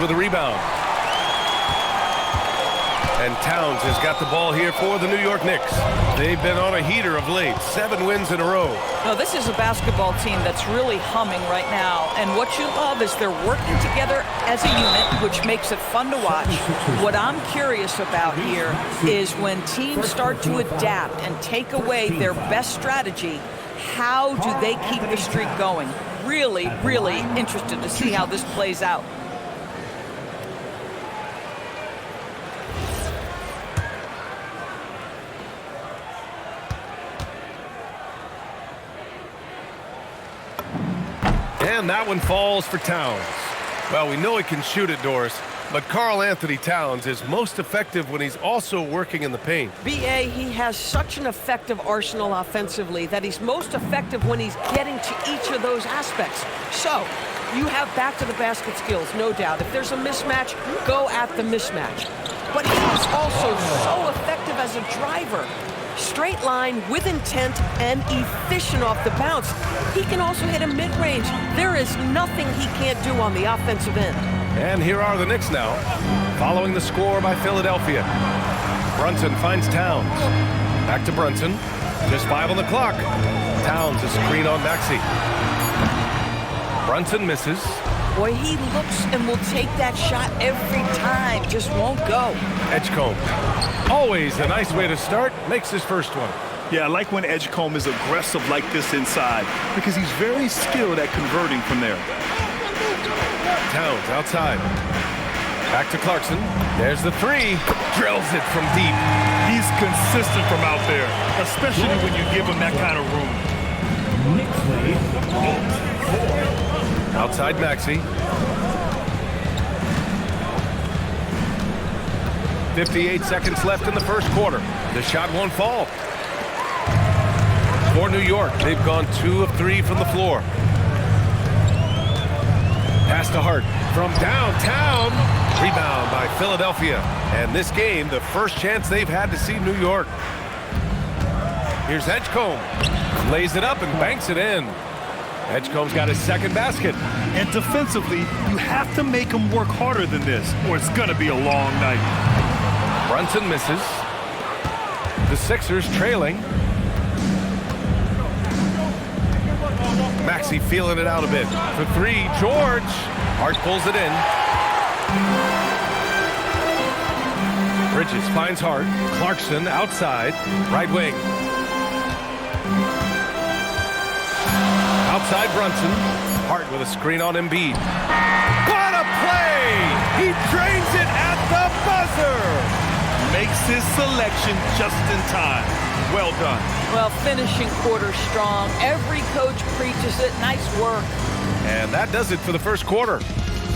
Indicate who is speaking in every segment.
Speaker 1: with a rebound. And Towns has got the ball here for the New York Knicks. They've been on a heater of late, 7 wins in a row.
Speaker 2: No, this is a basketball team that's really humming right now. And what you love is they're working together as a unit, which makes it fun to watch. What I'm curious about here is when teams start to adapt and take away their best strategy, how do they keep the streak going? Really, really interested to see how this plays out.
Speaker 1: And that one falls for Towns. Well, we know he can shoot it, Doris, but Karl Anthony Towns is most effective when he's also working in the paint.
Speaker 3: B.A., he has such an effective arsenal offensively that he's most effective when he's getting to each of those aspects. So, you have back-to-the-basket skills, no doubt. If there's a mismatch, go at the mismatch. But he is also so effective as a driver. Straight line, with intent, and efficient off the bounce. He can also hit a mid-range. There is nothing he can't do on the offensive end.
Speaker 1: And here are the Knicks now, following the score by Philadelphia. Brunson finds Towns. Back to Brunson. Just 5 on the clock. Towns, a screen on Maxey. Brunson misses.
Speaker 2: Boy, he looks and will take that shot every time. Just won't go.
Speaker 1: Edgecombe. Always a nice way to start. Makes his first one.
Speaker 4: Yeah, I like when Edgecombe is aggressive like this inside because he's very skilled at converting from there.
Speaker 1: Towns outside. Back to Clarkson. There's the 3. Drills it from deep.
Speaker 4: He's consistent from out there, especially when you give him that kind of room.
Speaker 1: Outside Maxey. 58 seconds left in the first quarter. The shot won't fall. For New York, they've gone 2 of 3 from the floor. Pass to Hart from downtown. Rebound by Philadelphia. And this game, the first chance they've had to see New York. Here's Edgecombe. Lays it up and banks it in. Edgecombe's got his second basket.
Speaker 4: And defensively, you have to make him work harder than this, or it's going to be a long night.
Speaker 1: Brunson misses. The Sixers trailing. Maxey feeling it out a bit. For 3, George. Hart pulls it in. Bridges finds Hart. Clarkson outside. Right wing. Outside Brunson. Hart with a screen on Embiid. What a play! He drains it at the buzzer!
Speaker 4: Makes his selection just in time. Well done.
Speaker 2: Well, finishing quarter strong. Every coach preaches it. Nice work.
Speaker 1: And that does it for the first quarter.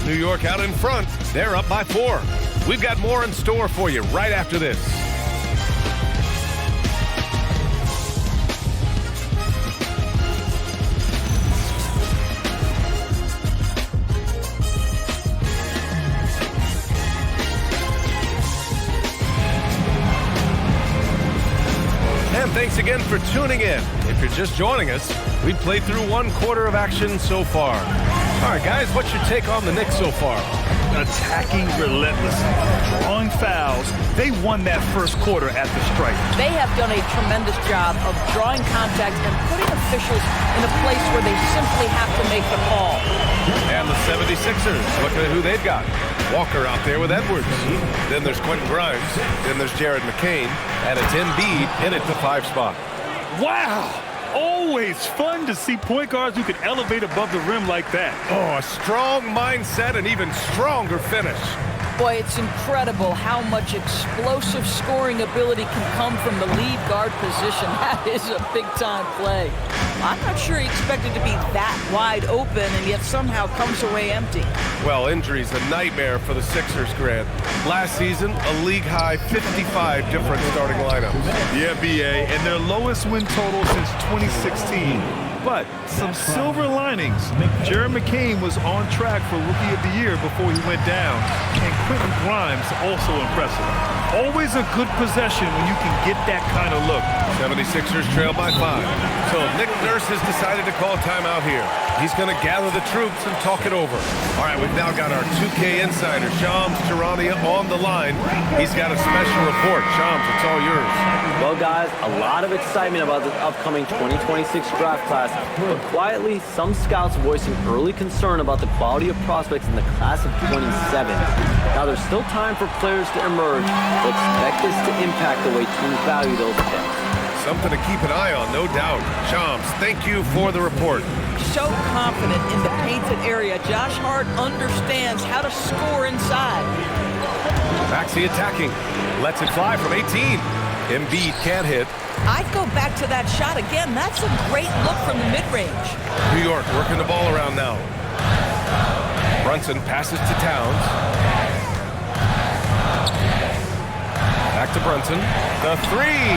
Speaker 1: New York out in front. They're up by 4. We've got more in store for you right after this. And thanks again for tuning in. If you're just joining us, we've played through 1 quarter of action so far. All right, guys, what's your take on the Knicks so far?
Speaker 4: Attacking relentlessly, drawing fouls. They won that first quarter at the stripe.
Speaker 2: They have done a tremendous job of drawing contact and putting officials in a place where they simply have to make the call.
Speaker 1: And the 76ers, look at who they've got. Walker out there with Edwards. Then there's Quentin Grimes. Then there's Jared McCain. And it's Embiid in at the 5 spot.
Speaker 4: Wow! Always fun to see point guards who can elevate above the rim like that.
Speaker 1: Oh, a strong mindset and even stronger finish.
Speaker 2: Boy, it's incredible how much explosive scoring ability can come from the lead guard position. That is a big-time play. I'm not sure he expected to be that wide open and yet somehow comes away empty.
Speaker 1: Well, injury's a nightmare for the Sixers, Grant. Last season, a league-high 55 different starting lineups.
Speaker 4: Yeah, B.A., and their lowest win total since 2016. But some silver linings. Jared McCain was on track for Rookie of the Year before he went down. And Quentin Grimes also impressive. Always a good possession when you can get that kind of look.
Speaker 1: 76ers trail by 5. So Nick Nurse has decided to call timeout here. He's going to gather the troops and talk it over. All right, we've now got our 2K insider, Shams Charania, on the line. He's got a special report. Shams, it's all yours.
Speaker 5: Well, guys, a lot of excitement about the upcoming 2026 draft class, but quietly, some scouts voicing early concern about the quality of prospects in the class of 27. Now, there's still time for players to emerge, but expect this to impact the way teams value those picks.
Speaker 1: Something to keep an eye on, no doubt. Shams, thank you for the report.
Speaker 2: So confident in the painted area. Josh Hart understands how to score inside.
Speaker 1: Maxey attacking. Lets it fly from 18. Embiid can't hit.
Speaker 2: I'd go back to that shot again. That's a great look from the mid-range.
Speaker 1: New York working the ball around now. Brunson passes to Towns. Back to Brunson. The three.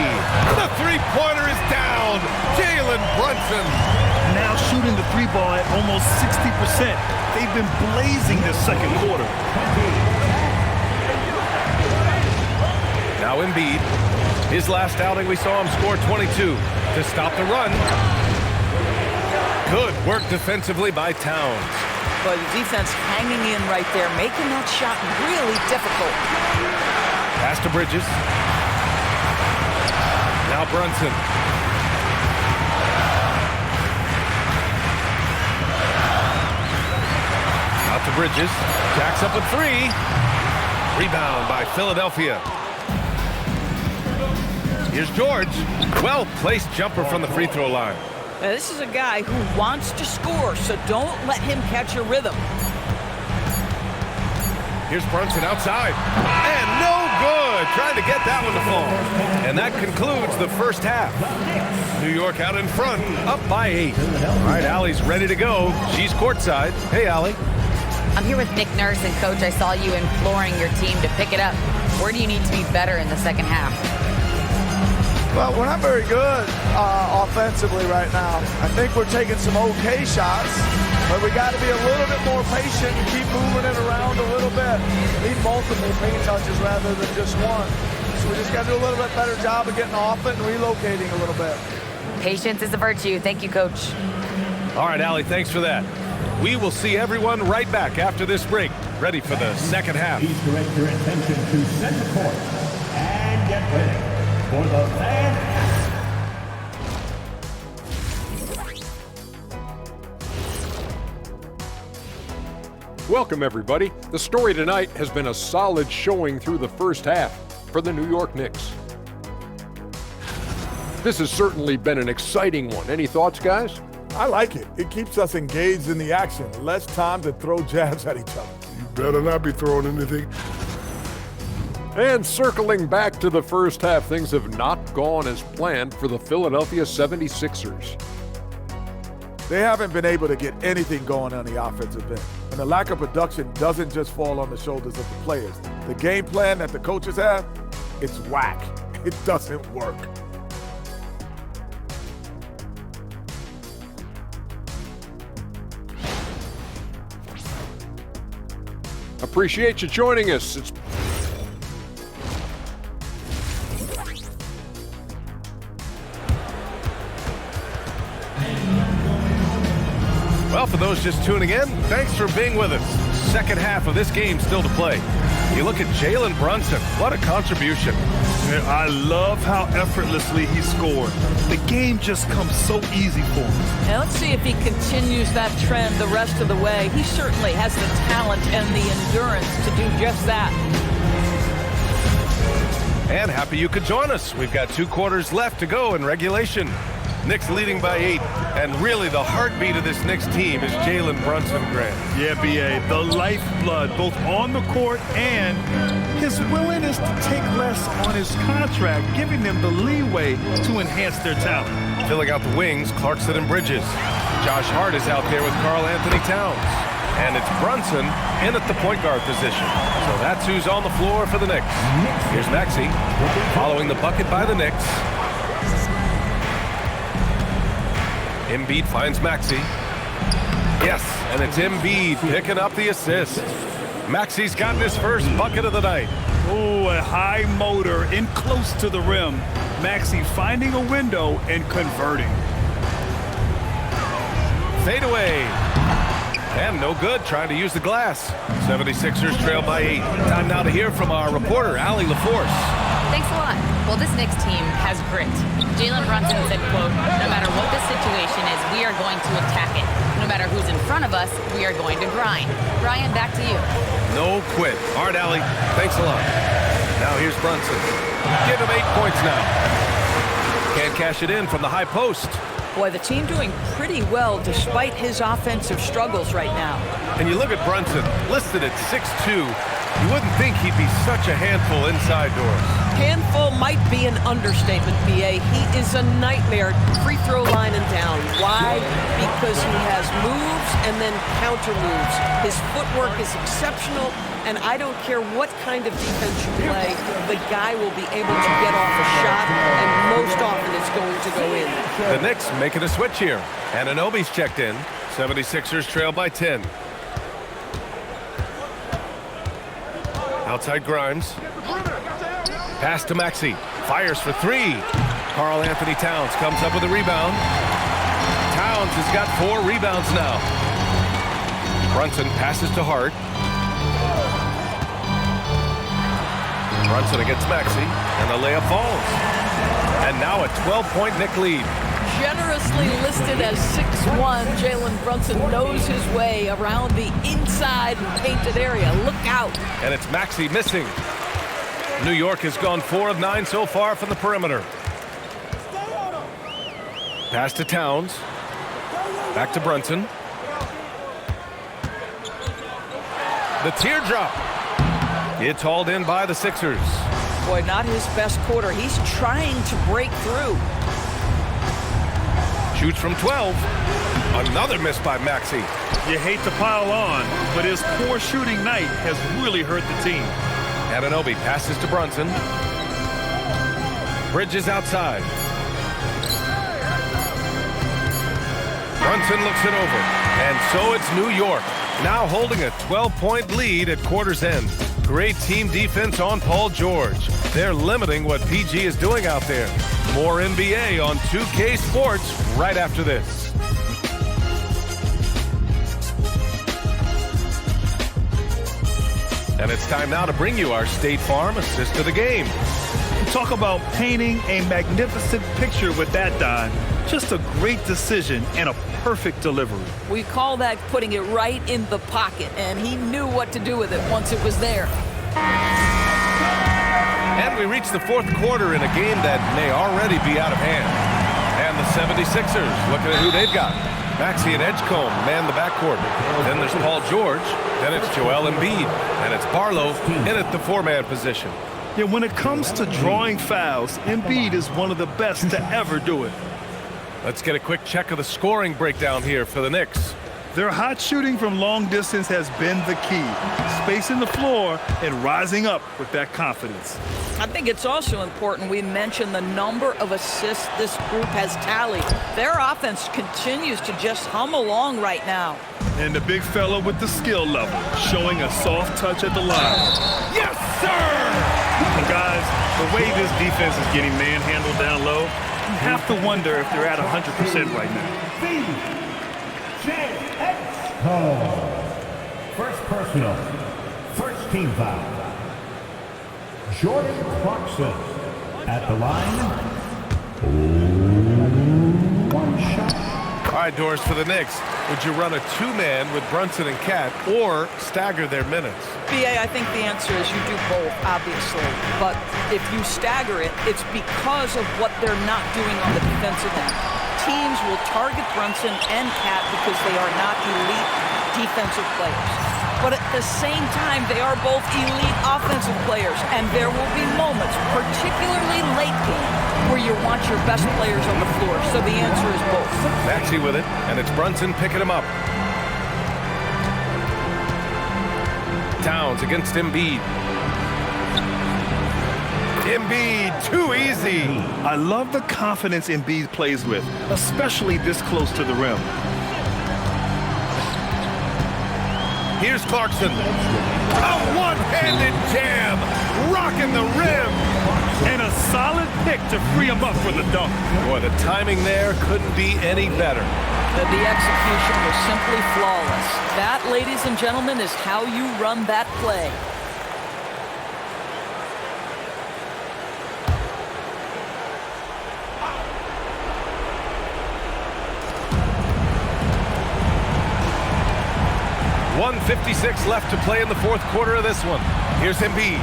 Speaker 1: The three-pointer is down. Jalen Brunson.
Speaker 4: Now shooting the three ball at almost 60%. They've been blazing this second quarter.
Speaker 1: Now Embiid. His last outing, we saw him score 22 to stop the run. Good work defensively by Towns.
Speaker 2: But the defense hanging in right there, making that shot really difficult.
Speaker 1: Pass to Bridges. Now Brunson. Out to Bridges. Jacks up a three. Rebound by Philadelphia. Here's George. Well-placed jumper from the free throw line.
Speaker 2: Now, this is a guy who wants to score, so don't let him catch a rhythm.
Speaker 1: Here's Brunson outside. And no good. Trying to get that one to fall. And that concludes the first half. New York out in front, up by 8. All right, Allie's ready to go. She's courtside. Hey, Allie.
Speaker 6: I'm here with Nick Nurse, and Coach, I saw you imploring your team to pick it up. Where do you need to be better in the second half?
Speaker 7: Well, we're not very good offensively right now. I think we're taking some okay shots, but we got to be a little bit more patient and keep moving it around a little bit. Need multiple paint touches rather than just one. So we just got to do a little bit better job of getting off it and relocating a little bit.
Speaker 6: Patience is a virtue. Thank you, Coach.
Speaker 1: All right, Allie, thanks for that. We will see everyone right back after this break, ready for the second half.
Speaker 8: Please direct your attention to center court and get ready for the fan half.
Speaker 9: Welcome, everybody. The story tonight has been a solid showing through the first half for the New York Knicks. This has certainly been an exciting one. Any thoughts, guys?
Speaker 10: I like it. It keeps us engaged in the action. Less time to throw jabs at each other.
Speaker 11: You better not be throwing anything.
Speaker 9: And circling back to the first half, things have not gone as planned for the Philadelphia 76ers.
Speaker 10: They haven't been able to get anything going on the offensive end. And the lack of production doesn't just fall on the shoulders of the players. The game plan that the coaches have, it's whack. It doesn't work.
Speaker 9: Appreciate you joining us.
Speaker 1: Well, for those just tuning in, thanks for being with us. Second half of this game still to play. You look at Jalen Brunson. What a contribution.
Speaker 4: I love how effortlessly he scored. The game just comes so easy for him.
Speaker 2: Now let's see if he continues that trend the rest of the way. He certainly has the talent and the endurance to do just that.
Speaker 1: And happy you could join us. We've got 2 quarters left to go in regulation. Knicks leading by 8, and really the heartbeat of this Knicks team is Jalen Brunson, Grant.
Speaker 4: Yeah, B.A., the lifeblood, both on the court and his willingness to take less on his contract, giving them the leeway to enhance their talent.
Speaker 1: Filling out the wings, Clarkson and Bridges. Josh Hart is out there with Karl Anthony Towns. And it's Brunson in at the point guard position. So that's who's on the floor for the Knicks. Here's Maxey following the bucket by the Knicks. Embiid finds Maxey. Yes, and it's Embiid picking up the assist. Maxey's gotten his first bucket of the night.
Speaker 4: Oh, a high motor in close to the rim. Maxey finding a window and converting.
Speaker 1: Fade away. And no good, trying to use the glass. 76ers trail by 8. Time now to hear from our reporter, Allie LaForce.
Speaker 6: Thanks a lot. Well, this Knicks team has grit. Jalen Brunson said, quote, no matter what the situation is, we are going to attack it. No matter who's in front of us, we are going to grind. Brian, back to you.
Speaker 1: No quit. All right, Allie, thanks a lot. Now here's Brunson. Give him 8 points now. Can't cash it in from the high post.
Speaker 2: Boy, the team doing pretty well despite his offensive struggles right now.
Speaker 1: And you look at Brunson, listed at 6'2". You wouldn't think he'd be such a handful inside doors.
Speaker 3: Handful might be an understatement, B.A. He is a nightmare free throw line and down. Why? Because he has moves and then counter moves. His footwork is exceptional, and I don't care what kind of defense you play, the guy will be able to get off a shot, and most often it's going to go in.
Speaker 1: The Knicks making a switch here. Anunoby's checked in. 76ers trail by 10. Outside Grimes. Pass to Maxey. Fires for 3. Karl Anthony Towns comes up with a rebound. Towns has got 4 rebounds now. Brunson passes to Hart. Brunson against Maxey, and the layup falls. And now a 12-point Knick lead.
Speaker 2: Generously listed as 6'1", Jalen Brunson knows his way around the inside painted area. Look out.
Speaker 1: And it's Maxey missing. New York has gone 4 of 9 so far from the perimeter. Pass to Towns. Back to Brunson. The teardrop. It's hauled in by the Sixers.
Speaker 2: Boy, not his best quarter. He's trying to break through.
Speaker 1: Shoots from 12. Another miss by Maxey.
Speaker 4: You hate to pile on, but his poor shooting night has really hurt the team.
Speaker 1: Anunoby passes to Brunson. Bridges outside. Brunson looks it over. And so it's New York, now holding a 12-point lead at quarter's end. Great team defense on Paul George. They're limiting what PG is doing out there. More NBA on 2K Sports right after this. And it's time now to bring you our State Farm assist of the game.
Speaker 4: Talk about painting a magnificent picture with that, Don. Just a great decision and a perfect delivery.
Speaker 2: We call that putting it right in the pocket, and he knew what to do with it once it was there.
Speaker 1: And we reach the fourth quarter in a game that may already be out of hand. And the 76ers, looking at who they've got. Maxey and Edgecombe man the backcourt. Then there's Paul George. Then it's Joel Embiid. And it's Barlow in at the 4-man position.
Speaker 4: Yeah, when it comes to drawing fouls, Embiid is one of the best to ever do it.
Speaker 1: Let's get a quick check of the scoring breakdown here for the Knicks.
Speaker 4: Their hot shooting from long distance has been the key. Spacing the floor and rising up with that confidence.
Speaker 2: I think it's also important we mention the number of assists this group has tallied. Their offense continues to just hum along right now.
Speaker 4: And the big fella with the skill level, showing a soft touch at the line.
Speaker 1: Yes, sir!
Speaker 4: And guys, the way this defense is getting manhandled down low, you have to wonder if they're at 100% right now.
Speaker 8: First personal, first team foul. Jordan Clarkson at the line. One shot.
Speaker 1: All right, Doris, for the Knicks, would you run a 2-man with Brunson and Cat or stagger their minutes?
Speaker 2: BA, I think the answer is you do both, obviously. But if you stagger it, it's because of what they're not doing on the defensive end. Teams will target Brunson and Cat because they are not elite defensive players. But at the same time, they are both elite offensive players. And there will be moments, particularly late game, where you want your best players on the floor. So the answer is both.
Speaker 1: Maxey with it, and it's Brunson picking him up. Towns against Embiid. Embiid, too easy.
Speaker 4: I love the confidence Embiid plays with, especially this close to the rim.
Speaker 1: Here's Clarkson. A one-handed jam, rocking the rim.
Speaker 4: And a solid pick to free him up for the dunk.
Speaker 1: Boy, the timing there couldn't be any better.
Speaker 2: The execution was simply flawless. That, ladies and gentlemen, is how you run that play.
Speaker 1: .156 left to play in the fourth quarter of this one. Here's Embiid.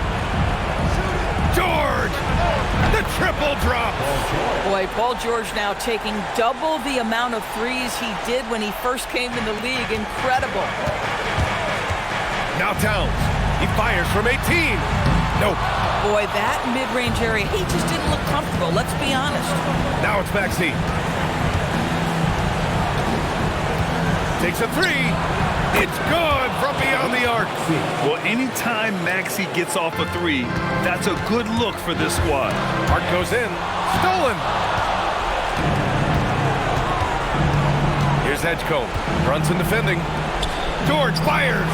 Speaker 1: George! The triple drop!
Speaker 2: Boy, Paul George now taking double the amount of threes he did when he first came in the league. Incredible.
Speaker 1: Now Towns. He fires from 18. Nope.
Speaker 2: Boy, that mid-range area, he just didn't look comfortable. Let's be honest.
Speaker 1: Now it's Maxey. Takes a three. It's good from beyond the arc.
Speaker 4: Well, anytime Maxey gets off a three, that's a good look for this squad.
Speaker 1: Arc goes in. Stolen. Here's Edgecombe. Brunson defending. George fires.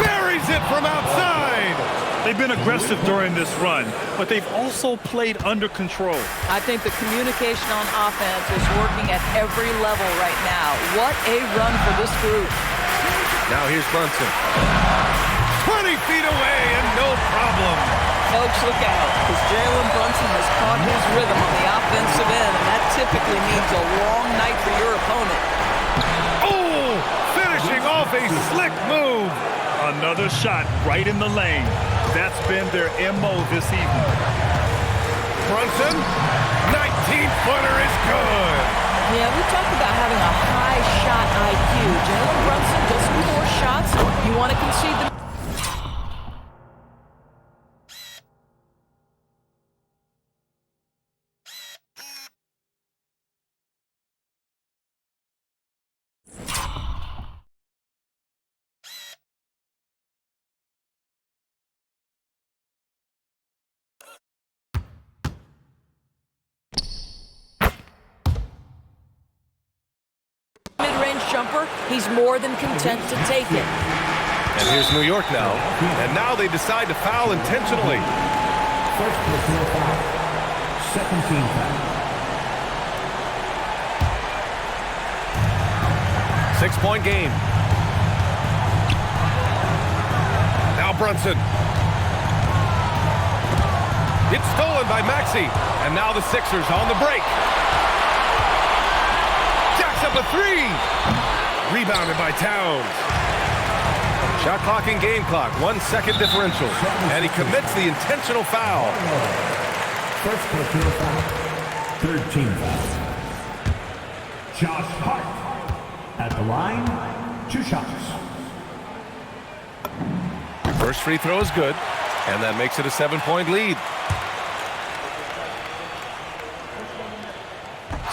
Speaker 1: Buries it from outside.
Speaker 4: They've been aggressive during this run, but they've also played under control.
Speaker 2: I think the communication on offense is working at every level right now. What a run for this group.
Speaker 1: Now here's Brunson. 20 feet away and no problem.
Speaker 2: Folks, look out, because Jalen Brunson has caught his rhythm on the offensive end, and that typically means a long night for your opponent.
Speaker 1: Oh, finishing off a slick move.
Speaker 4: Another shot right in the lane. That's been their MO this evening.
Speaker 1: Brunson, 19-footer is good.
Speaker 2: Yeah, we talked about having a high shot IQ. Jalen Brunson does some more shots. You want to concede the... mid-range jumper, he's more than content to take it.
Speaker 1: And here's New York now. And now they decide to foul intentionally.
Speaker 8: First personal foul. Second team foul.
Speaker 1: 6-point game. Now Brunson. It's stolen by Maxey. And now the Sixers on the break. Jacks up a three. Rebounded by Towns. Shot clock and game clock. 1 second differential. And he commits the intentional foul.
Speaker 8: First personal foul. Third team foul. Josh Hart. At the line, 2 shots.
Speaker 1: First free throw is good, and that makes it a 7-point lead.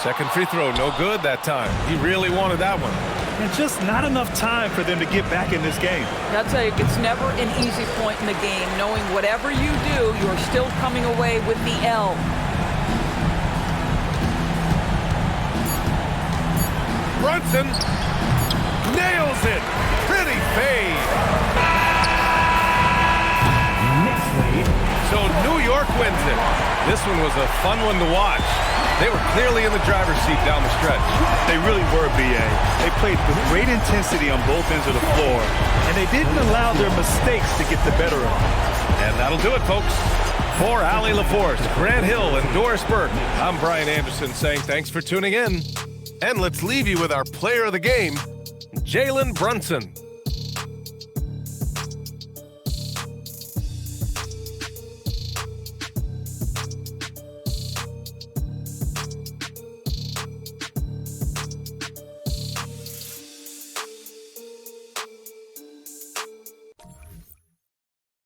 Speaker 1: Second free throw, no good that time. He really wanted that one.
Speaker 4: And just not enough time for them to get back in this game.
Speaker 2: I'll tell you, it's never an easy point in the game, knowing whatever you do, you're still coming away with the L.
Speaker 1: Brunson nails it. Pretty fade.
Speaker 8: Next lead.
Speaker 1: So New York wins it. This one was a fun one to watch. They were clearly in the driver's seat down the stretch.
Speaker 4: They really were, B.A. They played with great intensity on both ends of the floor, and they didn't allow their mistakes to get the better of them.
Speaker 1: And that'll do it, folks. For Allie LaForce, Grant Hill, and Doris Burke, I'm Brian Anderson saying thanks for tuning in. And let's leave you with our player of the game, Jalen Brunson.